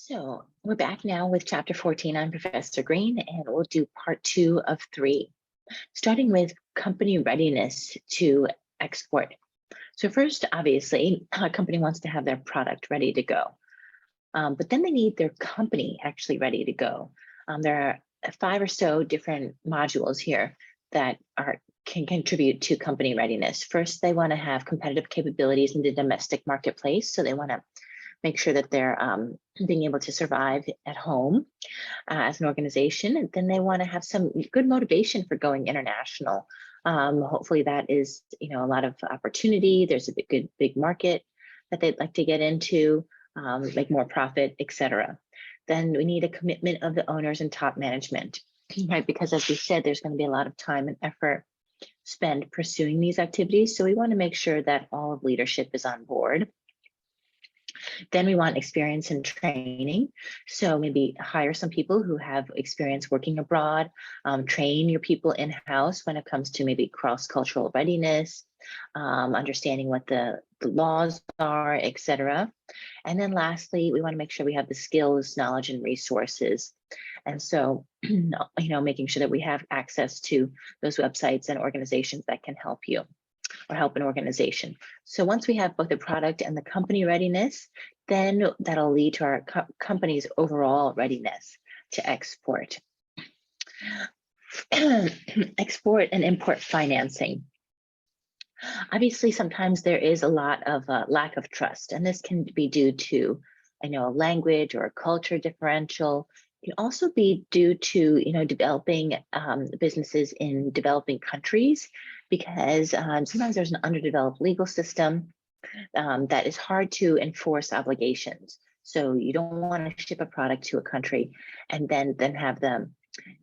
So we're back now with chapter 14. I'm Professor Green, and we'll do part 2 of 3, starting with company readiness to export. So first, obviously, a company wants to have their product ready to go, but then they need their company actually ready to go. There are 5 or so different modules here that can contribute to company readiness. First, they want to have competitive capabilities in the domestic marketplace. So they want to make sure that they're being able to survive at home as an organization. And then they want to have some good motivation for going international. Hopefully that is, a lot of opportunity. There's a big market that they'd like to get into, make more profit, etc. Then we need a commitment of the owners and top management, right? Because as we said, there's going to be a lot of time and effort spent pursuing these activities. So we want to make sure that all of leadership is on board. Then we want experience in training. So maybe hire some people who have experience working abroad, train your people in-house when it comes to maybe cross-cultural readiness, understanding what the laws are, etc. And then lastly, we want to make sure we have the skills, knowledge, and resources. And so, making sure that we have access to those websites and organizations that can help you or help an organization. So once we have both the product and the company readiness, then that'll lead to our company's overall readiness to export. Export and import financing. Obviously, sometimes there is a lot of lack of trust, and this can be due to, a language or a culture differential. It can also be due to, developing businesses in developing countries, because sometimes there's an underdeveloped legal system that is hard to enforce obligations. So you don't want to ship a product to a country and then have the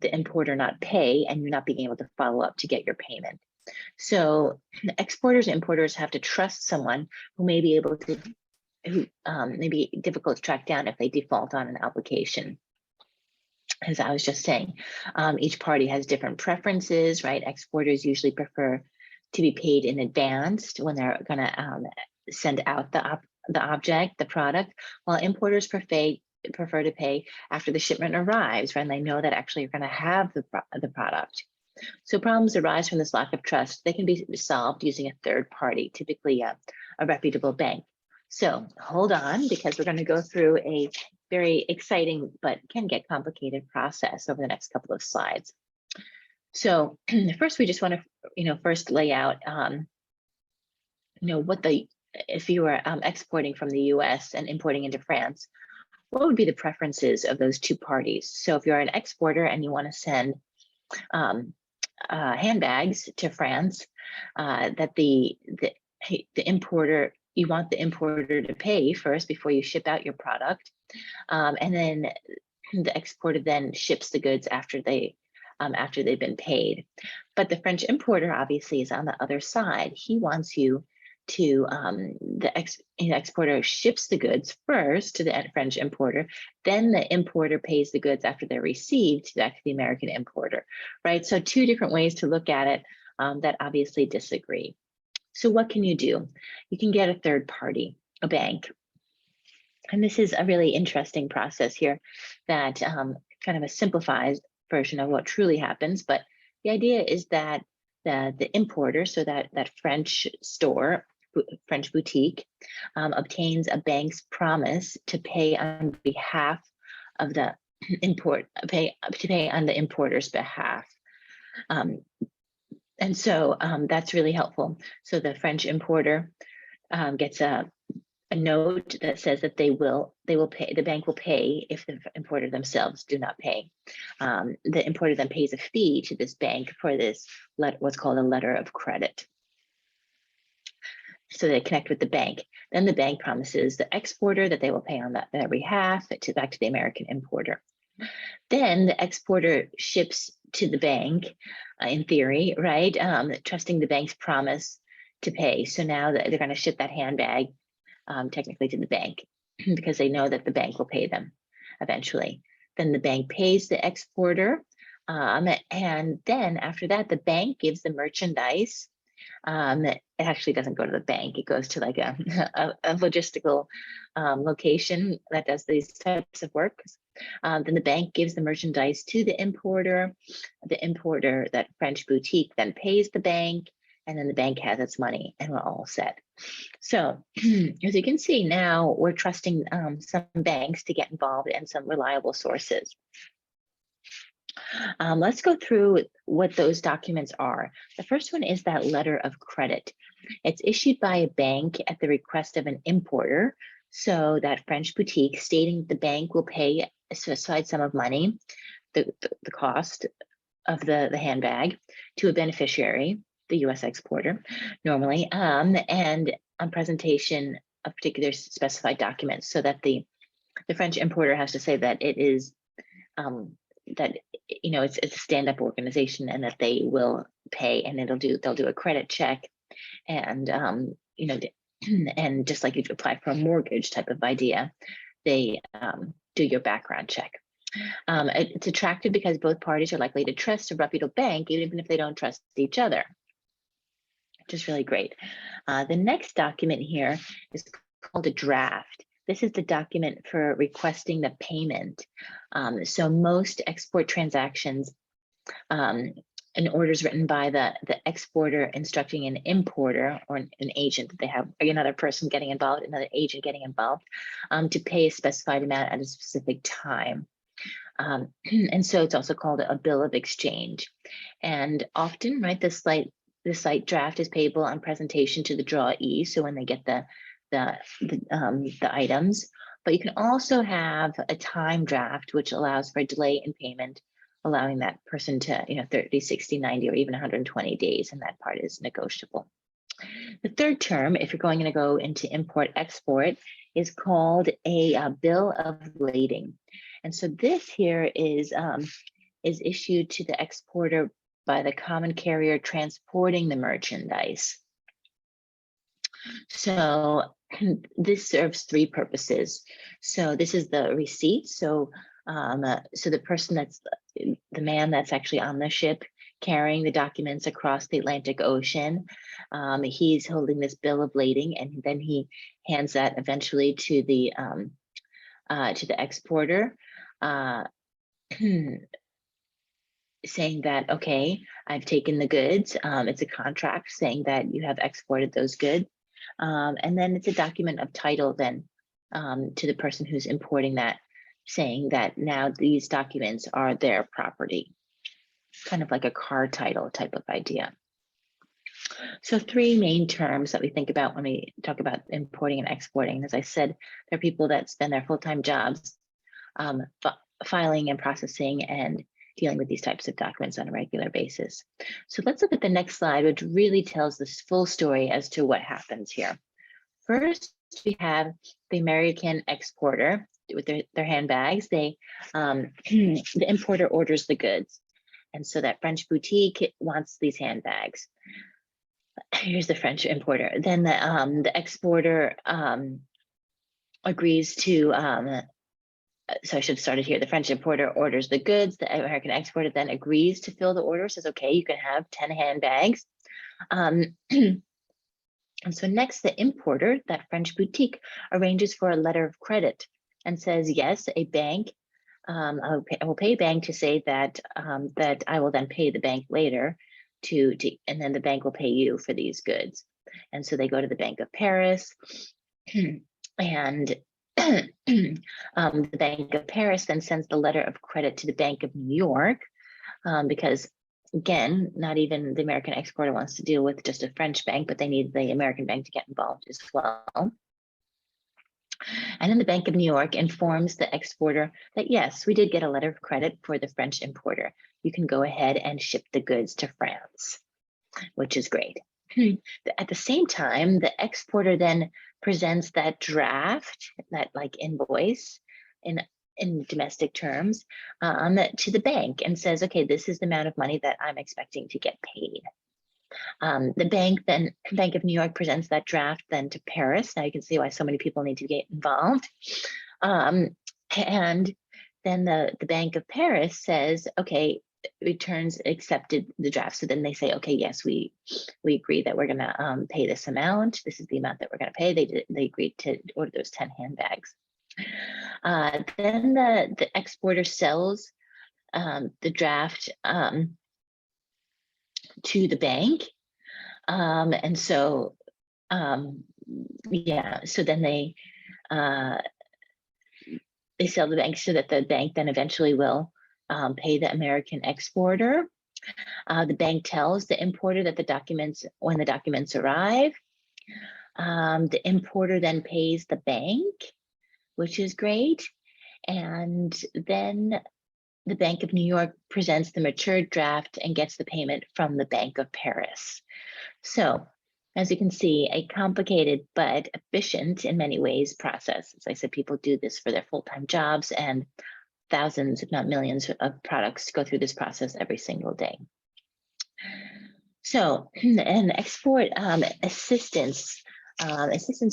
importer not pay, and you're not being able to follow up to get your payment. So exporters and importers have to trust someone who may be able to, who may be difficult to track down if they default on an application. As I was just saying, each party has different preferences, right? Exporters usually prefer to be paid in advance when they're going to send out the object, the product, while importers prefer to pay after the shipment arrives, when they know that actually you're going to have the product. So problems arise from this lack of trust. They can be solved using a third party, typically a reputable bank. So hold on, because we're going to go through a very exciting but can get complicated process over the next couple of slides. So first, we just want to, first lay out, if you were exporting from the U.S. and importing into France, what would be the preferences of those two parties? So if you're an exporter and you want to send handbags to France, that the importer, you want the importer to pay first before you ship out your product, and then the exporter then ships the goods after they've been paid. But the French importer obviously is on the other side. He wants you to the exporter ships the goods first to the French importer, then the importer pays the goods after they're received back to the American importer, right? So two different ways to look at it that obviously disagree. So what can you do? You can get a third party, a bank. And this is a really interesting process here that kind of a simplified version of what truly happens. But the idea is that the importer, so that French store, French boutique, obtains a bank's promise to pay on behalf of the pay on the importer's behalf. And so that's really helpful. So the French importer gets a note that says that they will pay, the bank will pay if the importer themselves do not pay. The importer then pays a fee to this bank for this what's called a letter of credit. So they connect with the bank. Then the bank promises the exporter that they will pay on their behalf back to the American importer. Then the exporter ships to the bank, in theory, right? Trusting the bank's promise to pay. So now they're going to ship that handbag technically to the bank because they know that the bank will pay them eventually. Then the bank pays the exporter. And then after that, the bank gives the merchandise It actually doesn't go to the bank. It goes to like a logistical location that does these types of work. Then the bank gives the merchandise to the importer. The importer, that French boutique, then pays the bank, and then the bank has its money, and we're all set. So as you can see now, we're trusting some banks to get involved and some reliable sources. Let's go through what those documents are. The first one is that letter of credit. It's issued by a bank at the request of an importer. So that French boutique stating the bank will pay a specified sum of money, the cost of the handbag, to a beneficiary, the US exporter, normally, and on presentation of particular specified documents, so that the French importer has to say that it is that it's a stand-up organization and that they will pay, and they'll do a credit check, and and just like you apply for a mortgage type of idea, they do your background check. It's attractive because both parties are likely to trust a reputable bank, even if they don't trust each other, which is really great. The next document here is called a draft. This is the document for requesting the payment. So most export transactions and orders written by the exporter instructing an importer or an agent that they have, another person getting involved, another agent getting involved, to pay a specified amount at a specific time. And so it's also called a bill of exchange. And often, right, the slight draft is payable on presentation to the drawee. So when they get the items, but you can also have a time draft, which allows for a delay in payment, allowing that person to, 30, 60, 90, or even 120 days, and that part is negotiable. The third term, if you're going to go into import-export, is called a bill of lading. And so this here is issued to the exporter by the common carrier transporting the merchandise. So this serves three purposes. So this is the receipt. So the person the man that's actually on the ship carrying the documents across the Atlantic Ocean, he's holding this bill of lading, and then he hands that eventually to the exporter, saying that, okay, I've taken the goods. It's a contract saying that you have exported those goods. And then it's a document of title then to the person who's importing that, saying that now these documents are their property, kind of like a car title type of idea. So three main terms that we think about when we talk about importing and exporting. As I said, there are people that spend their full-time jobs filing and processing and dealing with these types of documents on a regular basis. So let's look at the next slide, which really tells this full story as to what happens here. First, we have the American exporter with their handbags. The importer orders the goods. And so that French boutique wants these handbags. Here's the French importer. Then the exporter agrees to, so I should have started here. The French importer orders the goods. The American exporter then agrees to fill the order, says, okay, you can have 10 handbags. And so next, the importer, that French boutique, arranges for a letter of credit and says, yes, a bank, I will pay a bank to say that that I will then pay the bank later and then the bank will pay you for these goods. And so they go to the Bank of Paris, and the Bank of Paris then sends the letter of credit to the Bank of New York, because again, not even the American exporter wants to deal with just a French bank, but they need the American bank to get involved as well. And then the Bank of New York informs the exporter that, yes, we did get a letter of credit for the French importer. You can go ahead and ship the goods to France, which is great. At the same time, the exporter then presents that draft, that like invoice in domestic terms, to the bank and says, okay, this is the amount of money that I'm expecting to get paid. The Bank of New York presents that draft then to Paris. Now you can see why so many people need to get involved. And then the Bank of Paris says, okay, returns accepted the draft. So then they say, okay, yes, we agree that we're gonna pay this amount. This is the amount that we're gonna pay. They agreed to order those 10 handbags. Then the exporter sells the draft to the bank. And so, yeah, so then they sell the bank so that the bank then eventually will pay the American exporter. The bank tells the importer that when the documents arrive, the importer then pays the bank, which is great. And then the Bank of New York presents the matured draft and gets the payment from the Bank of Paris. So, as you can see, a complicated but efficient in many ways process. As I said, people do this for their full-time jobs, and thousands, if not millions, of products go through this process every single day. So, and export assistance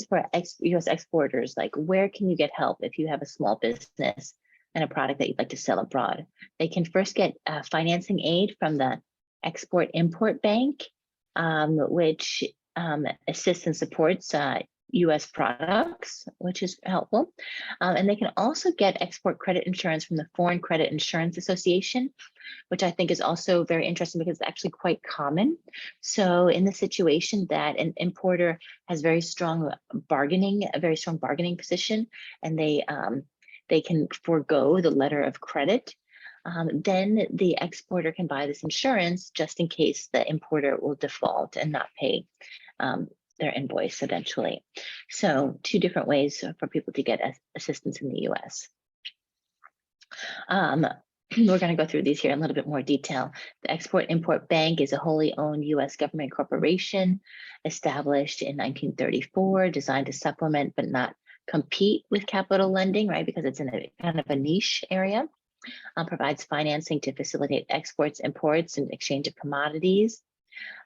for U.S. exporters, like where can you get help if you have a small business and a product that you'd like to sell abroad? They can first get financing aid from the Export-Import Bank, which assists and supports U.S. products, which is helpful. And they can also get export credit insurance from the Foreign Credit Insurance Association, which I think is also very interesting because it's actually quite common. So in the situation that an importer has a very strong bargaining position, and they can forego the letter of credit, then the exporter can buy this insurance just in case the importer will default and not pay their invoice eventually. So 2 different ways for people to get assistance in the US. We're going to go through these here in a little bit more detail. The Export-Import Bank is a wholly owned US government corporation established in 1934, designed to supplement but not compete with capital lending, right? Because it's in a kind of a niche area. Provides financing to facilitate exports, imports, and exchange of commodities.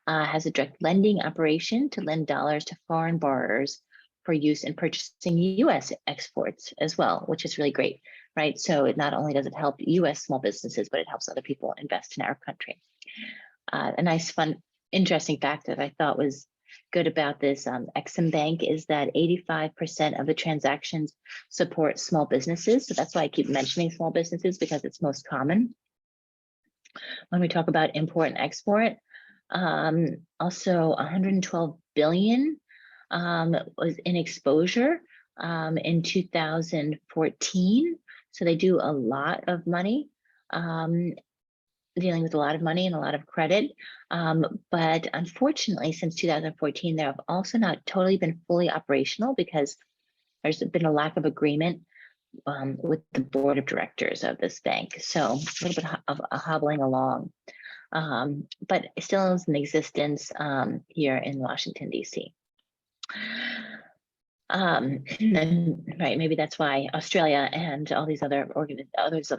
Has a direct lending operation to lend dollars to foreign borrowers for use in purchasing US exports as well, which is really great, right? So it not only does it help US small businesses, but it helps other people invest in our country. A nice, fun, interesting fact that I thought was good about this Exim Bank is that 85% of the transactions support small businesses. So that's why I keep mentioning small businesses, because it's most common. When we talk about import and export, also 112 billion was in exposure in 2014. So they do a lot of money, dealing with a lot of money and a lot of credit. But unfortunately, since 2014, they have also not totally been fully operational because there's been a lack of agreement with the board of directors of this bank. So a little bit of a hobbling along, but it still is in existence here in Washington, D.C. Right, maybe that's why Australia and all these other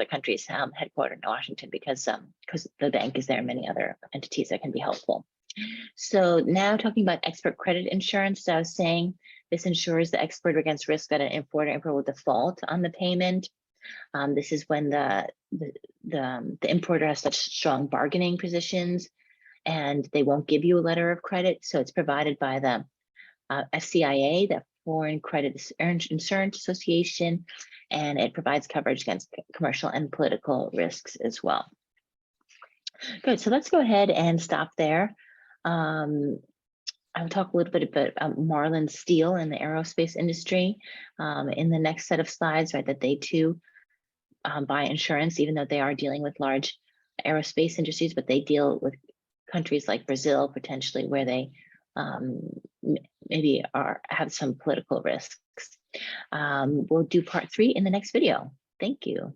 countries headquartered in Washington, because the bank is there and many other entities that can be helpful. So now talking about export credit insurance, as I was saying, this insures the exporter against risk that an importer will default on the payment. This is when the importer has such strong bargaining positions and they won't give you a letter of credit. So it's provided by the FCIA, the Foreign Credit Insurance Association, and it provides coverage against commercial and political risks as well. Good, so let's go ahead and stop there. I'll talk a little bit about Marlin Steel and the aerospace industry in the next set of slides, right, that they too buy insurance, even though they are dealing with large aerospace industries, but they deal with countries like Brazil, potentially, where they maybe have some political risks. We'll do part 3 in the next video. Thank you.